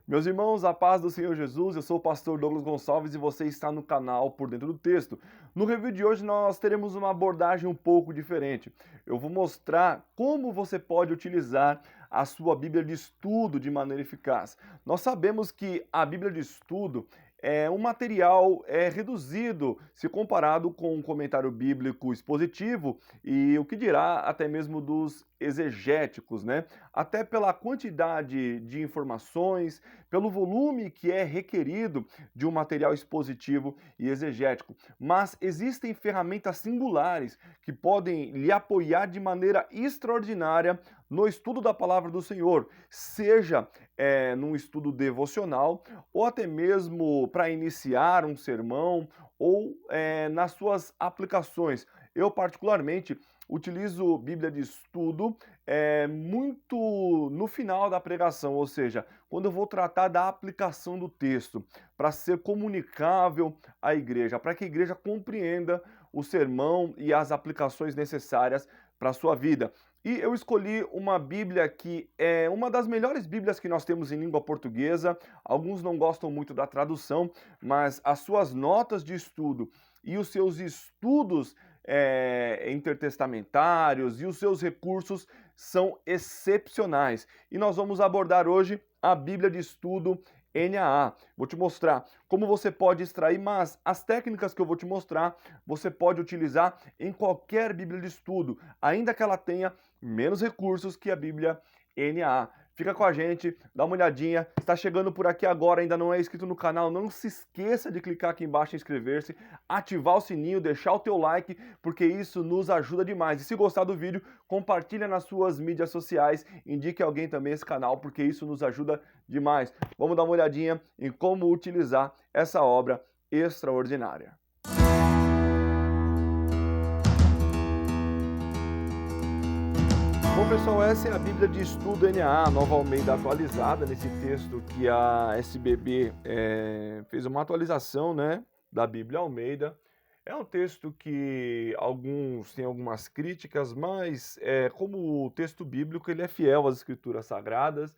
Meus irmãos, a paz do Senhor Jesus, eu sou o pastor Douglas Gonçalves e você está no canal Por Dentro do Texto. No review de hoje nós teremos uma abordagem um pouco diferente. Eu vou mostrar como você pode utilizar a sua Bíblia de estudo de maneira eficaz. Nós sabemos que a Bíblia de estudo é um material reduzido se comparado com um comentário bíblico expositivo e o que dirá até mesmo dos exegéticos, né? Até pela quantidade de informações, pelo volume que é requerido de um material expositivo e exegético. Mas existem ferramentas singulares que podem lhe apoiar de maneira extraordinária no estudo da palavra do Senhor, seja num estudo devocional ou até mesmo para iniciar um sermão ou nas suas aplicações. Eu, particularmente, utilizo Bíblia de estudo muito no final da pregação, ou seja, quando eu vou tratar da aplicação do texto, para ser comunicável à igreja, para que a igreja compreenda o sermão e as aplicações necessárias para a sua vida. E eu escolhi uma Bíblia que é uma das melhores Bíblias que nós temos em língua portuguesa. Alguns não gostam muito da tradução, mas as suas notas de estudo e os seus estudos intertestamentários e os seus recursos são excepcionais. E nós vamos abordar hoje a Bíblia de Estudo NAA. Vou te mostrar como você pode extrair, mas as técnicas que eu vou te mostrar, você pode utilizar em qualquer Bíblia de estudo, ainda que ela tenha menos recursos que a Bíblia NAA. Fica com a gente, dá uma olhadinha. Está chegando por aqui agora, ainda não é inscrito no canal, não se esqueça de clicar aqui embaixo em inscrever-se, ativar o sininho, deixar o teu like, porque isso nos ajuda demais. E se gostar do vídeo, compartilha nas suas mídias sociais, indique alguém também esse canal, porque isso nos ajuda demais. Vamos dar uma olhadinha em como utilizar essa obra extraordinária. Bom, pessoal, essa é a Bíblia de Estudo NAA, Nova Almeida atualizada, nesse texto que a SBB fez uma atualização, né, da Bíblia Almeida. É um texto que alguns têm algumas críticas, mas como o texto bíblico, ele é fiel às Escrituras Sagradas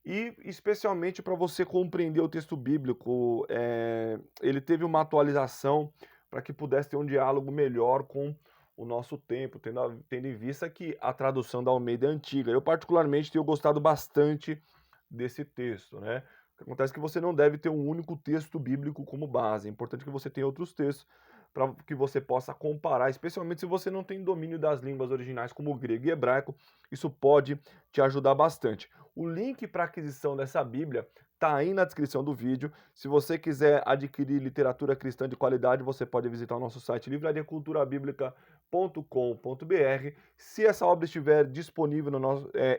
e especialmente para você compreender o texto bíblico, ele teve uma atualização para que pudesse ter um diálogo melhor com o nosso tempo, tendo em vista que a tradução da Almeida é antiga. Eu particularmente tenho gostado bastante desse texto, né? O que acontece é que você não deve ter um único texto bíblico como base. É importante que você tenha outros textos para que você possa comparar, especialmente se você não tem domínio das línguas originais como o grego e hebraico. Isso pode te ajudar bastante. O link para aquisição dessa Bíblia está aí na descrição do vídeo. Se você quiser adquirir literatura cristã de qualidade, você pode visitar o nosso site livrariaculturabiblica.com.br. Se essa obra estiver disponível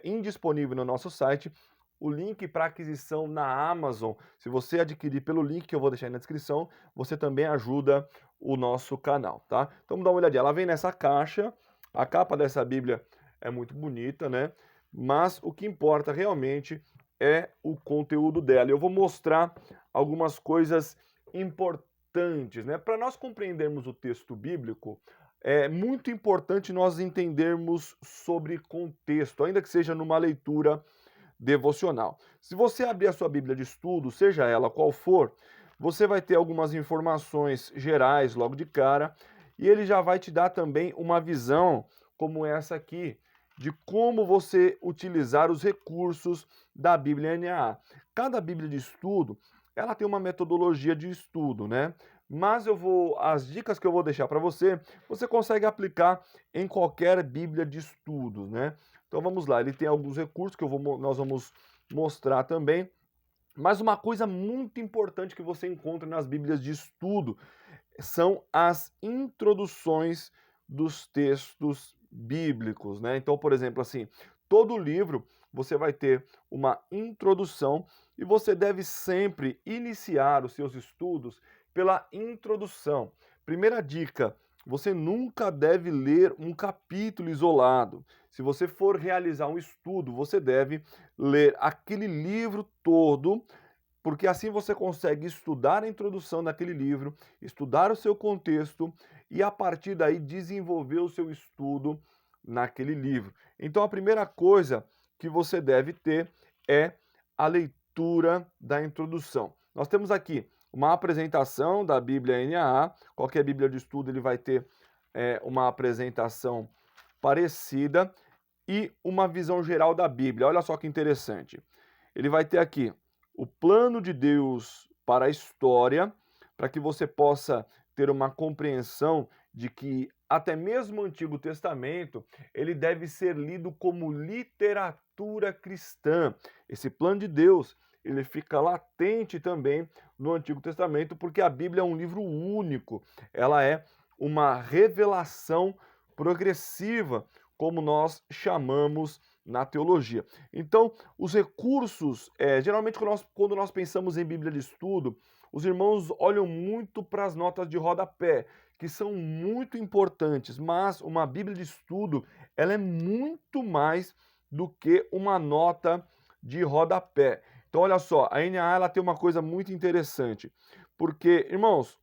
indisponível no nosso site, o link para aquisição na Amazon, se você adquirir pelo link que eu vou deixar aí na descrição, você também ajuda o nosso canal, tá? Então vamos dar uma olhadinha. Ela vem nessa caixa, a capa dessa Bíblia é muito bonita, né? Mas o que importa realmente é o conteúdo dela. Eu vou mostrar algumas coisas importantes, né? Para nós compreendermos o texto bíblico, é muito importante nós entendermos sobre contexto, ainda que seja numa leitura devocional. Se você abrir a sua Bíblia de estudo, seja ela qual for, você vai ter algumas informações gerais logo de cara, e ele já vai te dar também uma visão como essa aqui, de como você utilizar os recursos da Bíblia NAA. Cada Bíblia de estudo, ela tem uma metodologia de estudo, né? Mas as dicas que eu vou deixar para você, você consegue aplicar em qualquer Bíblia de estudo, né? Então vamos lá, ele tem alguns recursos que nós vamos mostrar também. Mas uma coisa muito importante que você encontra nas Bíblias de estudo são as introduções dos textos bíblicos, né? Então, por exemplo, assim, todo livro você vai ter uma introdução e você deve sempre iniciar os seus estudos pela introdução. Primeira dica: você nunca deve ler um capítulo isolado. Se você for realizar um estudo, você deve ler aquele livro todo, porque assim você consegue estudar a introdução daquele livro, estudar o seu contexto e a partir daí desenvolver o seu estudo naquele livro. Então a primeira coisa que você deve ter é a leitura leitura da introdução. Nós temos aqui uma apresentação da Bíblia NAA. Qualquer Bíblia de estudo ele vai ter uma apresentação parecida e uma visão geral da Bíblia. Olha só que interessante. Ele vai ter aqui o plano de Deus para a história, para que você possa ter uma compreensão de que até mesmo o Antigo Testamento, ele deve ser lido como literatura cristã. Esse plano de Deus, ele fica latente também no Antigo Testamento, porque a Bíblia é um livro único. Ela é uma revelação progressiva, como nós chamamos na teologia. Então, os recursos, geralmente quando nós pensamos em Bíblia de estudo, os irmãos olham muito para as notas de rodapé, que são muito importantes, mas uma Bíblia de estudo, ela é muito mais do que uma nota de rodapé. Então, olha só, a NAA ela tem uma coisa muito interessante, porque, irmãos,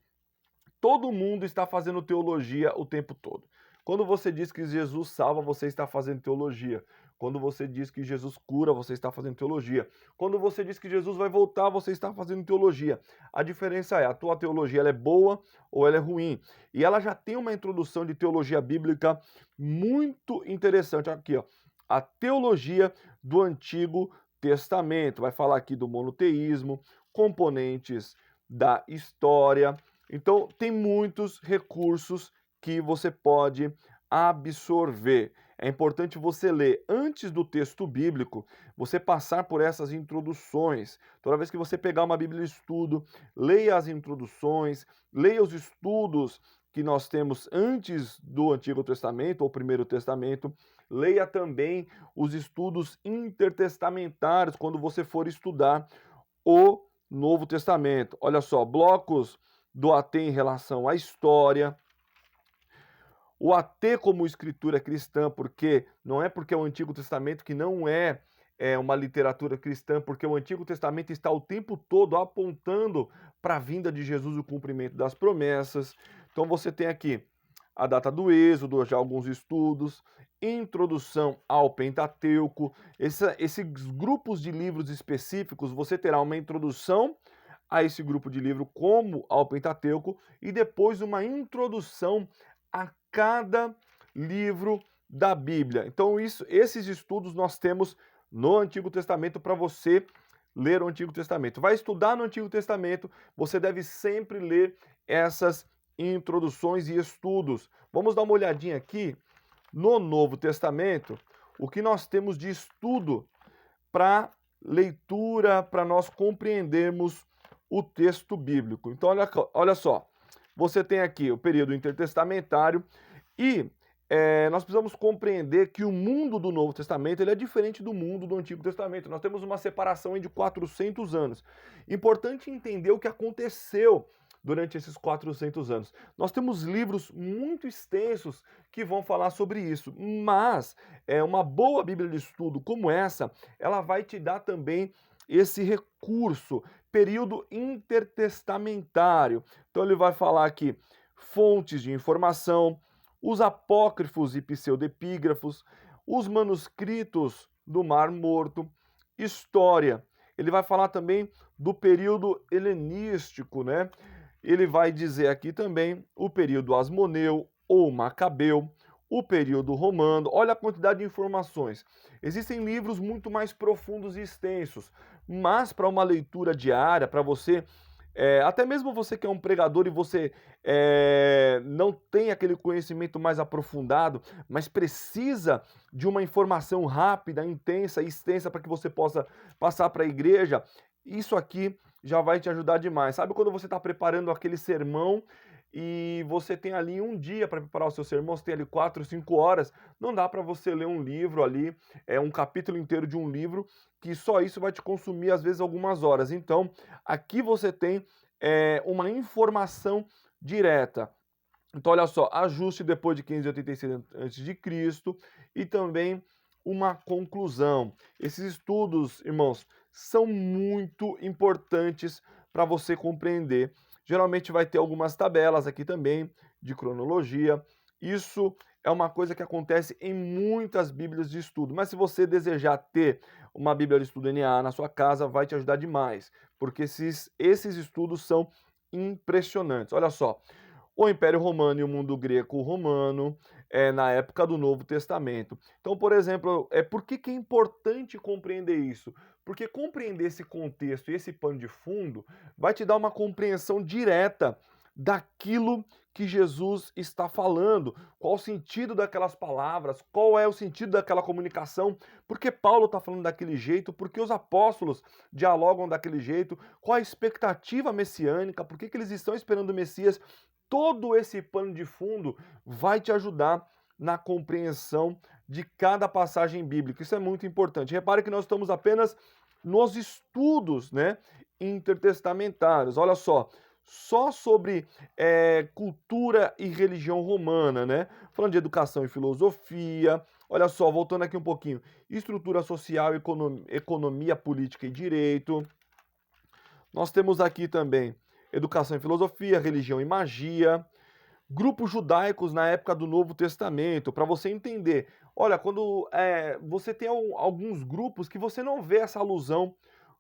todo mundo está fazendo teologia o tempo todo. Quando você diz que Jesus salva, você está fazendo teologia. Quando você diz que Jesus cura, você está fazendo teologia. Quando você diz que Jesus vai voltar, você está fazendo teologia. A diferença é, a tua teologia ela é boa ou ela é ruim. E ela já tem uma introdução de teologia bíblica muito interessante. Aqui, ó, a teologia do Antigo Testamento. Vai falar aqui do monoteísmo, componentes da história. Então, tem muitos recursos que você pode absorver. É importante você ler antes do texto bíblico, você passar por essas introduções. Toda vez que você pegar uma Bíblia de estudo, leia as introduções, leia os estudos que nós temos antes do Antigo Testamento ou Primeiro Testamento, leia também os estudos intertestamentários quando você for estudar o Novo Testamento. Olha só, blocos do AT em relação à história, o AT como escritura cristã, porque não é porque é o Antigo Testamento que não é uma literatura cristã, porque o Antigo Testamento está o tempo todo apontando para a vinda de Jesus e o cumprimento das promessas. Então você tem aqui a data do Êxodo, já alguns estudos, introdução ao Pentateuco. Esses grupos de livros específicos, você terá uma introdução a esse grupo de livro como ao Pentateuco e depois uma introdução a cada livro da Bíblia. Então, esses estudos nós temos no Antigo Testamento para você ler o Antigo Testamento. Vai estudar no Antigo Testamento, você deve sempre ler essas introduções e estudos. Vamos dar uma olhadinha aqui no Novo Testamento, o que nós temos de estudo para leitura, para nós compreendermos o texto bíblico. Então, olha só, você tem aqui o período intertestamentário e nós precisamos compreender que o mundo do Novo Testamento ele é diferente do mundo do Antigo Testamento. Nós temos uma separação de 400 anos. Importante entender o que aconteceu durante esses 400 anos. Nós temos livros muito extensos que vão falar sobre isso, mas uma boa Bíblia de estudo como essa, ela vai te dar também esse recurso, período intertestamentário. Então ele vai falar aqui fontes de informação, os apócrifos e pseudepígrafos, os manuscritos do Mar Morto, história. Ele vai falar também do período helenístico, né? Ele vai dizer aqui também o período asmoneu ou macabeu, o período romano. Olha a quantidade de informações. Existem livros muito mais profundos e extensos, mas para uma leitura diária, para você, até mesmo você que é um pregador e você não tem aquele conhecimento mais aprofundado, mas precisa de uma informação rápida, intensa e extensa para que você possa passar para a igreja, isso aqui já vai te ajudar demais. Sabe quando você está preparando aquele sermão e você tem ali um dia para preparar o seu sermão, você tem ali 4, 5 horas, não dá para você ler um livro ali, um capítulo inteiro de um livro, que só isso vai te consumir às vezes algumas horas. Então, aqui você tem uma informação direta. Então, olha só, ajuste depois de 586 a.C. e também uma conclusão. Esses estudos, irmãos, são muito importantes para você compreender. Geralmente vai ter algumas tabelas aqui também de cronologia. Isso é uma coisa que acontece em muitas bíblias de estudo. Mas se você desejar ter uma Bíblia de Estudo NA na sua casa vai te ajudar demais, porque esses estudos são impressionantes. Olha só, o Império Romano e o mundo greco-romano, na época do Novo Testamento. Então, por exemplo, por que é importante compreender isso? Porque compreender esse contexto e esse pano de fundo vai te dar uma compreensão direta daquilo que Jesus está falando, qual o sentido daquelas palavras, qual é o sentido daquela comunicação, por que Paulo está falando daquele jeito, por que os apóstolos dialogam daquele jeito, qual a expectativa messiânica, por que eles estão esperando o Messias. Todo esse pano de fundo vai te ajudar na compreensão de cada passagem bíblica. Isso é muito importante. Repare que nós estamos apenas nos estudos, né, intertestamentários. Olha só sobre cultura e religião romana, né? Falando de educação e filosofia. Olha só, voltando aqui um pouquinho. Estrutura social, economia política e direito. Nós temos aqui também educação e filosofia, religião e magia, grupos judaicos na época do Novo Testamento, para você entender. Olha, quando você tem alguns grupos que você não vê essa alusão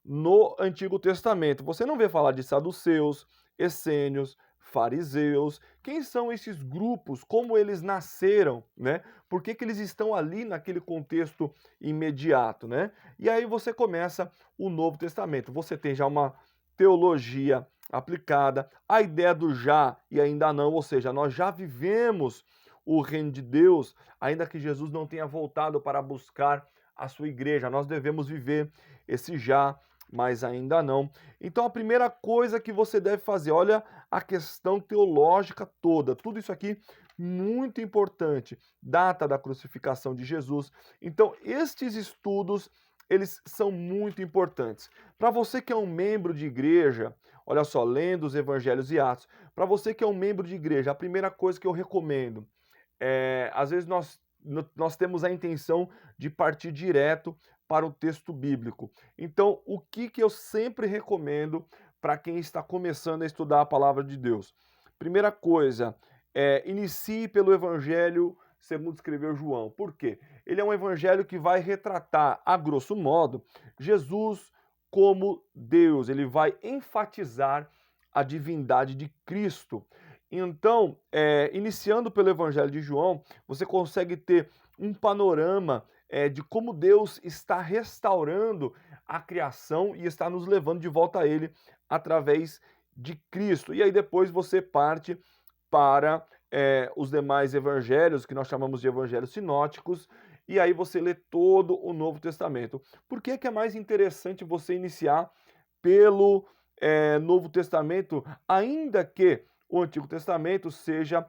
no Antigo Testamento. Você não vê falar de saduceus, essênios, fariseus. Quem são esses grupos? Como eles nasceram, né? Por que eles estão ali naquele contexto imediato, né? E aí você começa o Novo Testamento. Você tem já uma teologia aplicada, a ideia do já e ainda não, ou seja, nós já vivemos o reino de Deus, ainda que Jesus não tenha voltado para buscar a sua igreja, nós devemos viver esse já, mas ainda não. Então a primeira coisa que você deve fazer, olha a questão teológica toda, tudo isso aqui muito importante, data da crucificação de Jesus. Então estes estudos, eles são muito importantes. Para você que é um membro de igreja, olha só, lendo os evangelhos e atos, para você que é um membro de igreja, a primeira coisa que eu recomendo, às vezes nós temos a intenção de partir direto para o texto bíblico. Então, o que eu sempre recomendo para quem está começando a estudar a palavra de Deus? Primeira coisa, inicie pelo evangelho segundo escreveu João. Por quê? Ele é um evangelho que vai retratar, a grosso modo, Jesus como Deus. Ele vai enfatizar a divindade de Cristo. Então, iniciando pelo Evangelho de João, você consegue ter um panorama de como Deus está restaurando a criação e está nos levando de volta a Ele através de Cristo. E aí depois você parte para os demais evangelhos, que nós chamamos de evangelhos sinóticos, e aí você lê todo o Novo Testamento. Por que é mais interessante você iniciar pelo Novo Testamento, ainda que o Antigo Testamento seja,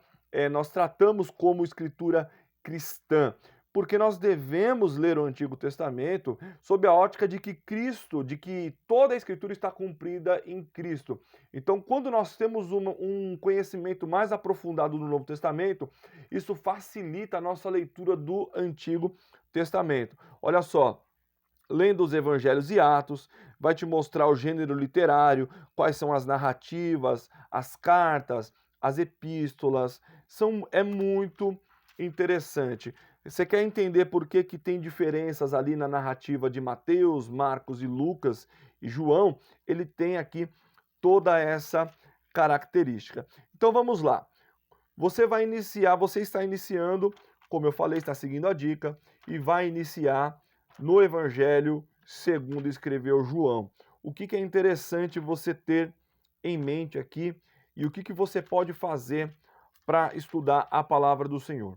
nós tratamos como escritura cristã? Porque nós devemos ler o Antigo Testamento sob a ótica de que Cristo, de que toda a Escritura está cumprida em Cristo. Então, quando nós temos um conhecimento mais aprofundado do Novo Testamento, isso facilita a nossa leitura do Antigo Testamento. Olha só, lendo os Evangelhos e Atos, vai te mostrar o gênero literário, quais são as narrativas, as cartas, as epístolas. É muito interessante. Você quer entender por que tem diferenças ali na narrativa de Mateus, Marcos e Lucas e João? Ele tem aqui toda essa característica. Então vamos lá. Você está iniciando, como eu falei, está seguindo a dica, e vai iniciar no Evangelho segundo escreveu João. O que é interessante você ter em mente aqui e o que você pode fazer para estudar a palavra do Senhor?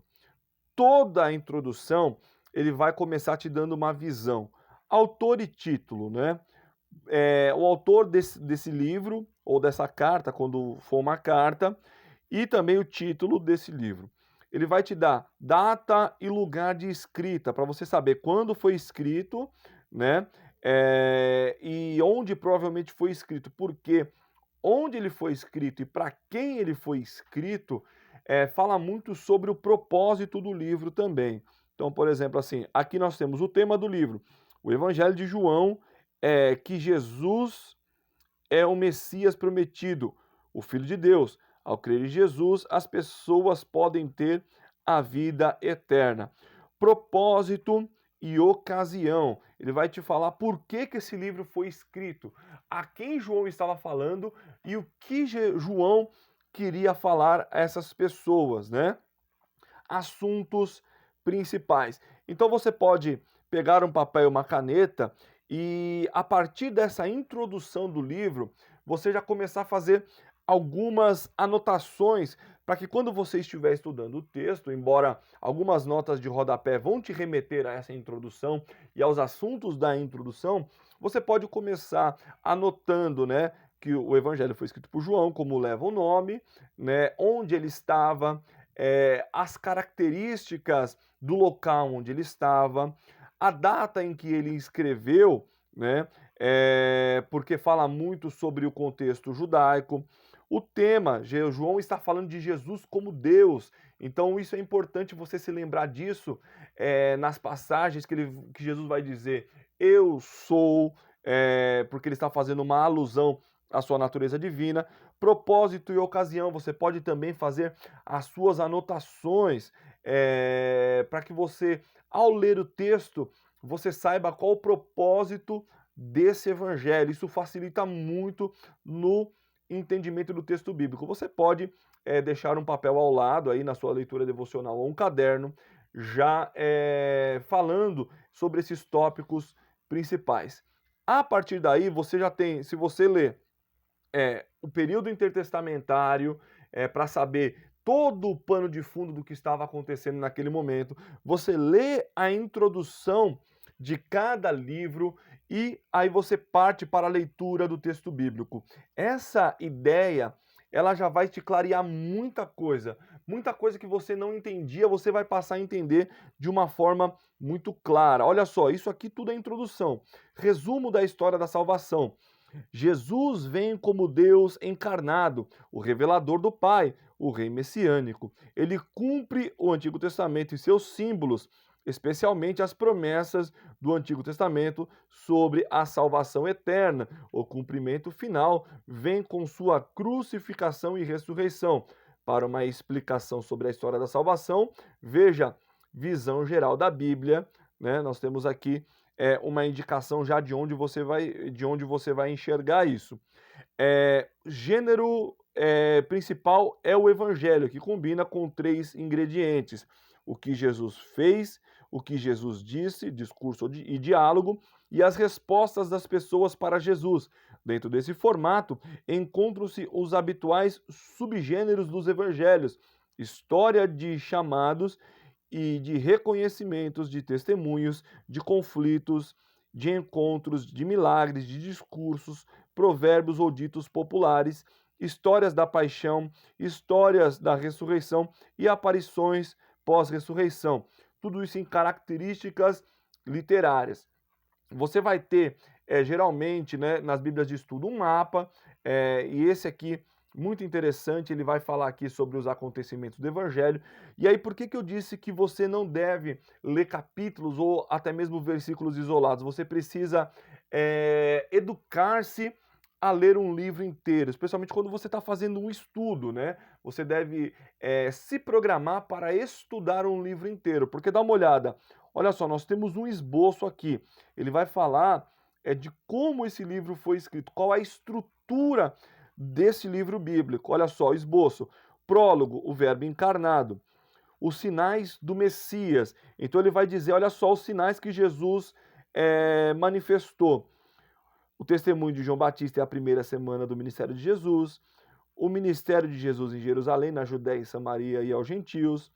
Toda a introdução, ele vai começar te dando uma visão. Autor e título, né? O autor desse livro, ou dessa carta, quando for uma carta, e também o título desse livro. Ele vai te dar data e lugar de escrita, para você saber quando foi escrito, né? E onde provavelmente foi escrito. Porque onde ele foi escrito e para quem ele foi escrito, fala muito sobre o propósito do livro também. Então, por exemplo, assim, aqui nós temos o tema do livro, o Evangelho de João, que Jesus é o Messias prometido, o Filho de Deus. Ao crer em Jesus, as pessoas podem ter a vida eterna. Propósito e ocasião. Ele vai te falar por que que esse livro foi escrito, a quem João estava falando e o que João queria falar a essas pessoas, né? Assuntos principais. Então você pode pegar um papel e uma caneta e, a partir dessa introdução do livro, você já começar a fazer algumas anotações para que, quando você estiver estudando o texto, embora algumas notas de rodapé vão te remeter a essa introdução e aos assuntos da introdução, você pode começar anotando, né, que o evangelho foi escrito por João, como leva o nome, né, onde ele estava, as características do local onde ele estava, a data em que ele escreveu, né? Porque fala muito sobre o contexto judaico. O tema, João está falando de Jesus como Deus, então isso é importante você se lembrar disso nas passagens que Jesus vai dizer, eu sou, porque ele está fazendo uma alusão à sua natureza divina. Propósito e ocasião, você pode também fazer as suas anotações para que você, ao ler o texto, você saiba qual o propósito desse evangelho. Isso facilita muito no entendimento do texto bíblico. Você pode deixar um papel ao lado aí na sua leitura devocional ou um caderno, já falando sobre esses tópicos principais. A partir daí, você já tem, se você ler o período intertestamentário, para saber todo o pano de fundo do que estava acontecendo naquele momento. Você lê a introdução de cada livro e aí você parte para a leitura do texto bíblico. Essa ideia, ela já vai te clarear muita coisa que você não entendia, você vai passar a entender de uma forma muito clara. Olha só, isso aqui tudo é introdução. Resumo da história da salvação. Jesus vem como Deus encarnado, o revelador do Pai, o rei messiânico. Ele cumpre o Antigo Testamento e seus símbolos, especialmente as promessas do Antigo Testamento sobre a salvação eterna. O cumprimento final vem com sua crucificação e ressurreição. Para uma explicação sobre a história da salvação, veja visão geral da Bíblia, né? Nós temos aqui uma indicação já de onde você vai enxergar isso. Gênero principal é o evangelho, que combina com 3 ingredientes: o que Jesus fez, o que Jesus disse, discurso e diálogo, e as respostas das pessoas para Jesus. Dentro desse formato, encontram-se os habituais subgêneros dos evangelhos: história de chamados e de reconhecimentos, de testemunhos, de conflitos, de encontros, de milagres, de discursos, provérbios ou ditos populares, histórias da paixão, histórias da ressurreição e aparições pós-ressurreição. Tudo isso em características literárias. Você vai ter, geralmente, né, nas Bíblias de Estudo, um mapa, e esse aqui, muito interessante, ele vai falar aqui sobre os acontecimentos do Evangelho. E aí, por que que eu disse que você não deve ler capítulos ou até mesmo versículos isolados? Você precisa educar-se a ler um livro inteiro, especialmente quando você está fazendo um estudo, né? Você deve se programar para estudar um livro inteiro, porque dá uma olhada. Olha só, nós temos um esboço aqui. Ele vai falar de como esse livro foi escrito, qual a estrutura desse livro bíblico. Olha só, esboço. Prólogo, o verbo encarnado. Os sinais do Messias. Então ele vai dizer, olha só, os sinais que Jesus manifestou. O testemunho de João Batista é a primeira semana do ministério de Jesus. O ministério de Jesus em Jerusalém, na Judéia e Samaria e aos gentios.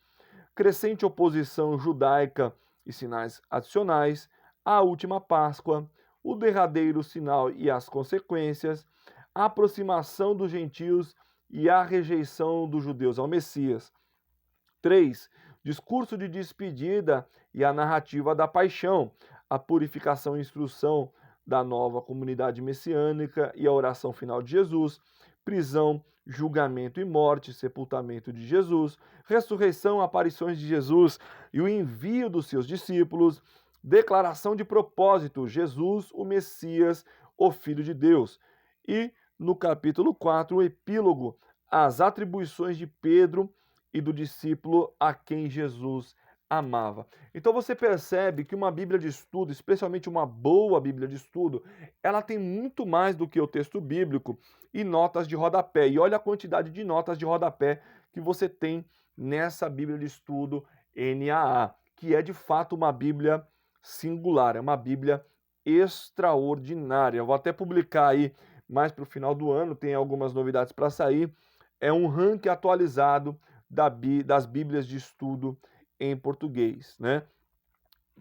Crescente oposição judaica e sinais adicionais. A última Páscoa. O derradeiro sinal e as consequências. A aproximação dos gentios e a rejeição dos judeus ao Messias. 3. Discurso de despedida e a narrativa da paixão, a purificação e instrução da nova comunidade messiânica e a oração final de Jesus, prisão, julgamento e morte, sepultamento de Jesus, ressurreição, aparições de Jesus e o envio dos seus discípulos, declaração de propósito, Jesus, o Messias, o Filho de Deus. E no capítulo 4, o epílogo, as atribuições de Pedro e do discípulo a quem Jesus amava. Então você percebe que uma Bíblia de estudo, especialmente uma boa Bíblia de estudo, ela tem muito mais do que o texto bíblico e notas de rodapé. E olha a quantidade de notas de rodapé que você tem nessa Bíblia de estudo NAA, que é de fato uma Bíblia singular, é uma Bíblia extraordinária. Eu vou até publicar aí mais para o final do ano, tem algumas novidades para sair. É um ranking atualizado das Bíblias de estudo em português, né?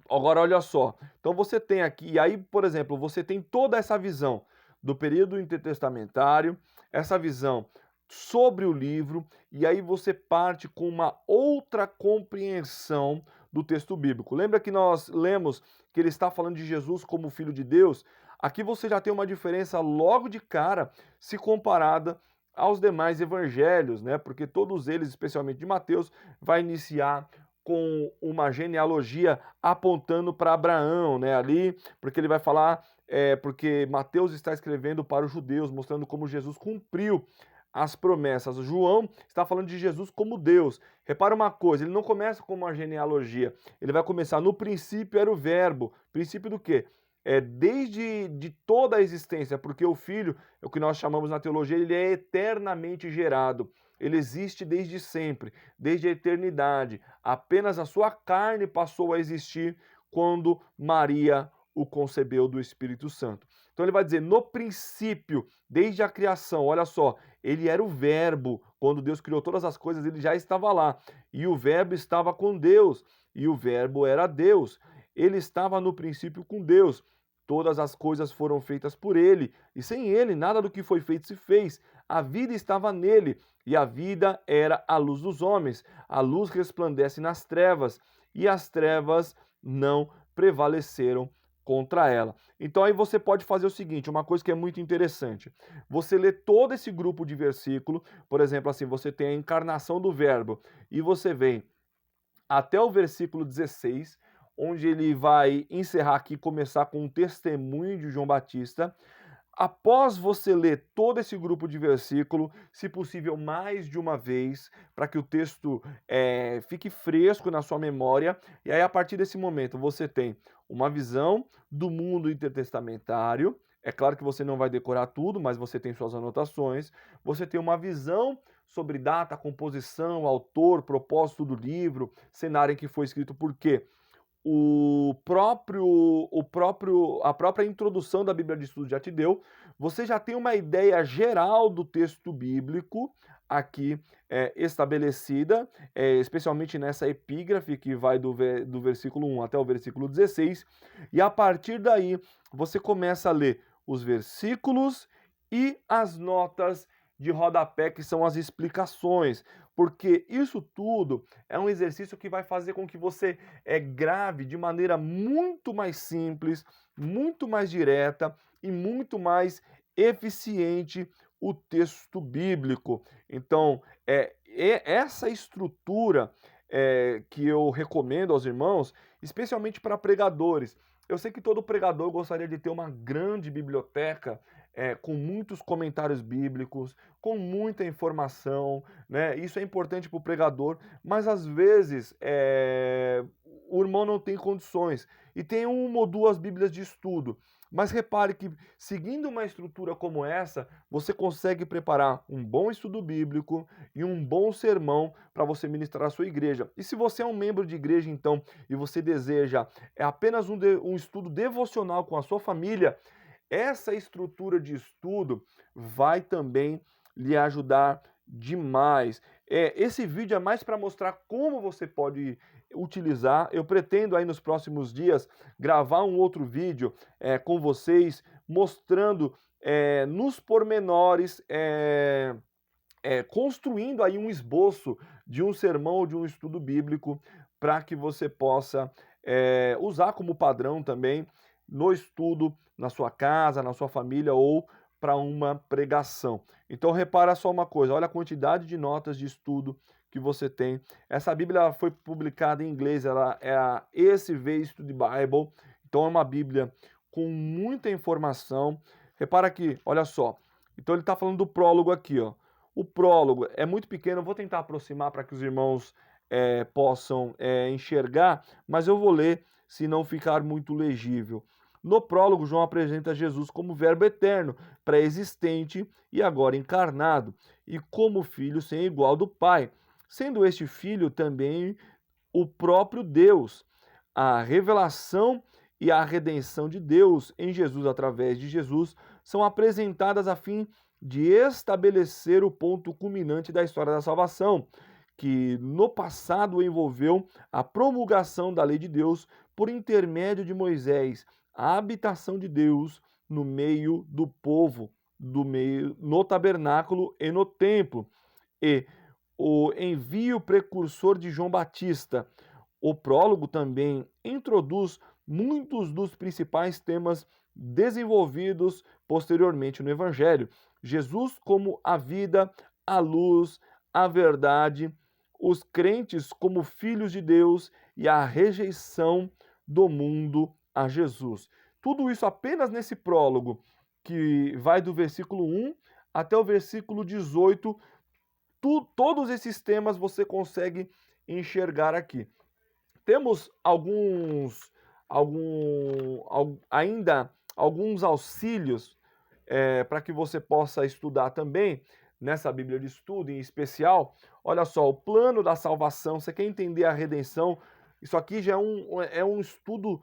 Agora olha só, então você tem aqui, e aí, por exemplo, você tem toda essa visão do período intertestamentário, essa visão sobre o livro, e aí você parte com uma outra compreensão do texto bíblico. Lembra que nós lemos que ele está falando de Jesus como Filho de Deus? Aqui você já tem uma diferença logo de cara, se comparada aos demais evangelhos, né? Porque todos eles, especialmente de Mateus, vai iniciar com uma genealogia apontando para Abraão, né, ali, porque ele vai falar, porque Mateus está escrevendo para os judeus, mostrando como Jesus cumpriu as promessas. O João está falando de Jesus como Deus. Repara uma coisa, ele não começa com uma genealogia, ele vai começar no princípio era o verbo. Princípio do quê? Desde de toda a existência, porque o Filho, é o que nós chamamos na teologia, ele é eternamente gerado. Ele existe desde sempre, desde a eternidade. Apenas a sua carne passou a existir quando Maria o concebeu do Espírito Santo. Então ele vai dizer, no princípio, desde a criação, olha só, ele era o verbo. Quando Deus criou todas as coisas, ele já estava lá. E o verbo estava com Deus, e o verbo era Deus. Ele estava no princípio com Deus. Todas as coisas foram feitas por ele, e sem ele nada do que foi feito se fez. A vida estava nele, e a vida era a luz dos homens. A luz resplandece nas trevas, e as trevas não prevaleceram contra ela. Então aí você pode fazer o seguinte, uma coisa que é muito interessante. Você lê todo esse grupo de versículo, por exemplo, assim, você tem a encarnação do verbo, e você vem até o versículo 16, onde ele vai encerrar aqui, começar com um testemunho de João Batista. Após você ler todo esse grupo de versículo, se possível mais de uma vez, para que o texto fique fresco na sua memória, e aí a partir desse momento você tem uma visão do mundo intertestamentário. É claro que você não vai decorar tudo, mas você tem suas anotações. Você tem uma visão sobre data, composição, autor, propósito do livro, cenário em que foi escrito, por quê? A própria introdução da Bíblia de Estudo já te deu, você já tem uma ideia geral do texto bíblico aqui estabelecida, especialmente nessa epígrafe que vai do versículo 1 até o versículo 16, e a partir daí você começa a ler os versículos e as notas de rodapé, que são as explicações, porque isso tudo é um exercício que vai fazer com que você grave de maneira muito mais simples, muito mais direta e muito mais eficiente o texto bíblico. Então, essa estrutura que eu recomendo aos irmãos, especialmente para pregadores. Eu sei que todo pregador gostaria de ter uma grande biblioteca com muitos comentários bíblicos, com muita informação, né? Isso é importante para o pregador, mas às vezes o irmão não tem condições e tem uma ou duas Bíblias de estudo. Mas repare que, seguindo uma estrutura como essa, você consegue preparar um bom estudo bíblico e um bom sermão para você ministrar à sua igreja. E se você é um membro de igreja, então, e você deseja apenas um estudo devocional com a sua família, essa estrutura de estudo vai também lhe ajudar demais. Esse vídeo é mais para mostrar como você pode utilizar. Eu pretendo aí nos próximos dias gravar um outro vídeo com vocês, mostrando nos pormenores, construindo aí um esboço de um sermão ou de um estudo bíblico para que você possa usar como padrão também no estudo, na sua casa, na sua família ou para uma pregação. Então repara só uma coisa, olha a quantidade de notas de estudo que você tem. Essa Bíblia foi publicada em inglês, ela é a ESV Study Bible, então é uma Bíblia com muita informação. Repara aqui, olha só. Então ele está falando do prólogo aqui, ó. O prólogo é muito pequeno, eu vou tentar aproximar para que os irmãos possam enxergar, mas eu vou ler se não ficar muito legível. No prólogo, João apresenta Jesus como Verbo eterno, pré-existente e agora encarnado, e como Filho sem igual do Pai, sendo este Filho também o próprio Deus. A revelação e a redenção de Deus em Jesus, através de Jesus, são apresentadas a fim de estabelecer o ponto culminante da história da salvação, que no passado envolveu a promulgação da lei de Deus por intermédio de Moisés, a habitação de Deus no meio do povo, no tabernáculo e no templo, e o envio precursor de João Batista. O prólogo também introduz muitos dos principais temas desenvolvidos posteriormente no Evangelho. Jesus como a vida, a luz, a verdade, os crentes como filhos de Deus e a rejeição do mundo a Jesus. Tudo isso apenas nesse prólogo, que vai do versículo 1 até o versículo 18. Todos esses temas você consegue enxergar aqui. Temos ainda alguns auxílios para que você possa estudar também nessa Bíblia de Estudo, em especial. Olha só, o plano da salvação, você quer entender a redenção, isso aqui já é um estudo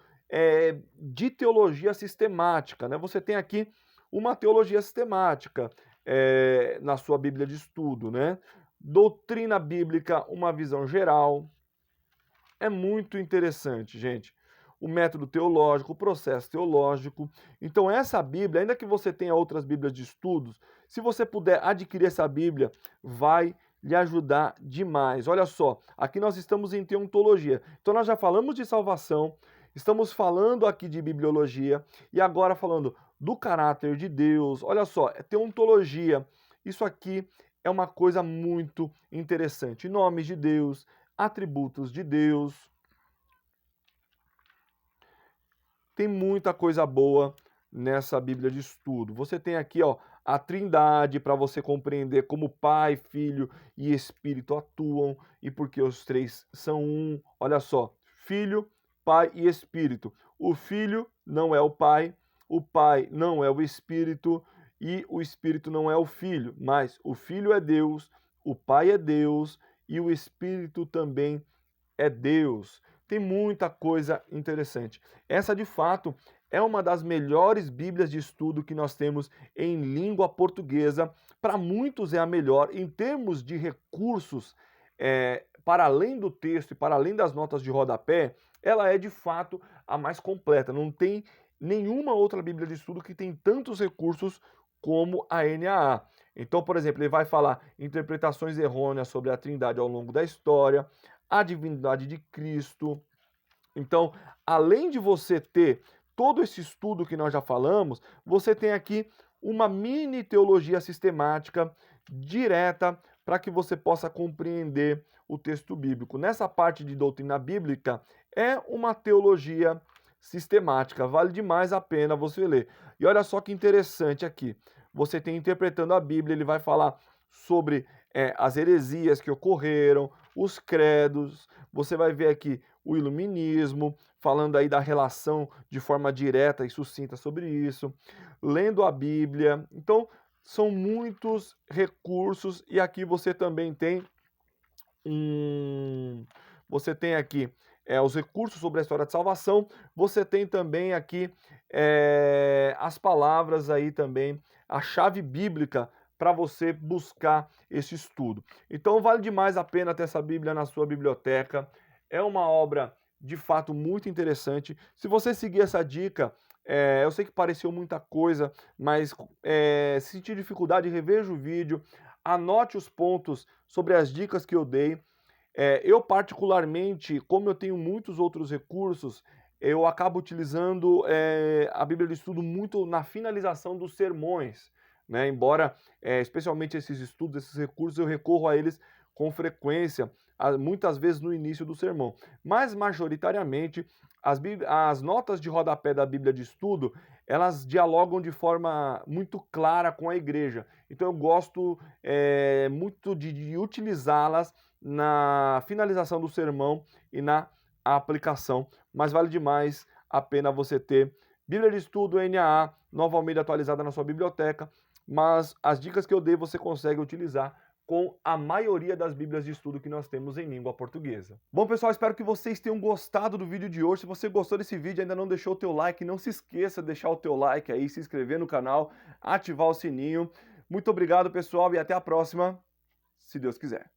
de teologia sistemática, né? Você tem aqui uma teologia sistemática na sua Bíblia de Estudo, né? Doutrina bíblica, uma visão geral. É muito interessante, gente. O método teológico, o processo teológico. Então, essa Bíblia, ainda que você tenha outras Bíblias de estudos, se você puder adquirir essa Bíblia, vai lhe ajudar demais. Olha só, aqui nós estamos em teontologia. Então, nós já falamos de salvação, estamos falando aqui de bibliologia e agora falando do caráter de Deus. Olha só, é teontologia. Isso aqui é uma coisa muito interessante. Nomes de Deus, atributos de Deus. Tem muita coisa boa nessa Bíblia de estudo. Você tem aqui, ó, a Trindade para você compreender como Pai, Filho e Espírito atuam e porque os três são um. Olha só, Filho, Pai e Espírito. O Filho não é o Pai não é o Espírito e o Espírito não é o Filho, mas o Filho é Deus, o Pai é Deus e o Espírito também é Deus. Tem muita coisa interessante. Essa, de fato, é uma das melhores Bíblias de estudo que nós temos em língua portuguesa. Para muitos é a melhor. Em termos de recursos, para além do texto e para além das notas de rodapé, ela é, de fato, a mais completa. Não tem nenhuma outra Bíblia de estudo que tem tantos recursos como a NAA. Então, por exemplo, ele vai falar interpretações errôneas sobre a Trindade ao longo da história, a divindade de Cristo. Então, além de você ter todo esse estudo que nós já falamos, você tem aqui uma mini teologia sistemática direta para que você possa compreender o texto bíblico. Nessa parte de doutrina bíblica, é uma teologia sistemática, vale demais a pena você ler. E olha só que interessante aqui, você tem interpretando a Bíblia, ele vai falar sobre as heresias que ocorreram, os credos, você vai ver aqui o iluminismo, falando aí da relação de forma direta e sucinta sobre isso, lendo a Bíblia. Então, são muitos recursos e aqui você também tem você tem aqui os recursos sobre a história de salvação, você tem também aqui as palavras aí também, a chave bíblica para você buscar esse estudo. Então vale demais a pena ter essa Bíblia na sua biblioteca, é uma obra de fato muito interessante. Se você seguir essa dica, eu sei que pareceu muita coisa, mas se sentir dificuldade, reveja o vídeo, anote os pontos sobre as dicas que eu dei. Eu particularmente, como eu tenho muitos outros recursos, eu acabo utilizando a Bíblia de Estudo muito na finalização dos sermões, né? Embora, especialmente esses estudos, esses recursos, eu recorro a eles com frequência, muitas vezes no início do sermão. Mas, majoritariamente, as notas de rodapé da Bíblia de Estudo, elas dialogam de forma muito clara com a igreja. Então eu gosto muito de utilizá-las na finalização do sermão e na aplicação, mas vale demais a pena você ter Bíblia de Estudo NAA, Nova Almeida atualizada na sua biblioteca, mas as dicas que eu dei você consegue utilizar com a maioria das Bíblias de estudo que nós temos em língua portuguesa. Bom, pessoal, espero que vocês tenham gostado do vídeo de hoje. Se você gostou desse vídeo e ainda não deixou o teu like, não se esqueça de deixar o teu like aí, se inscrever no canal, ativar o sininho. Muito obrigado, pessoal, e até a próxima, se Deus quiser.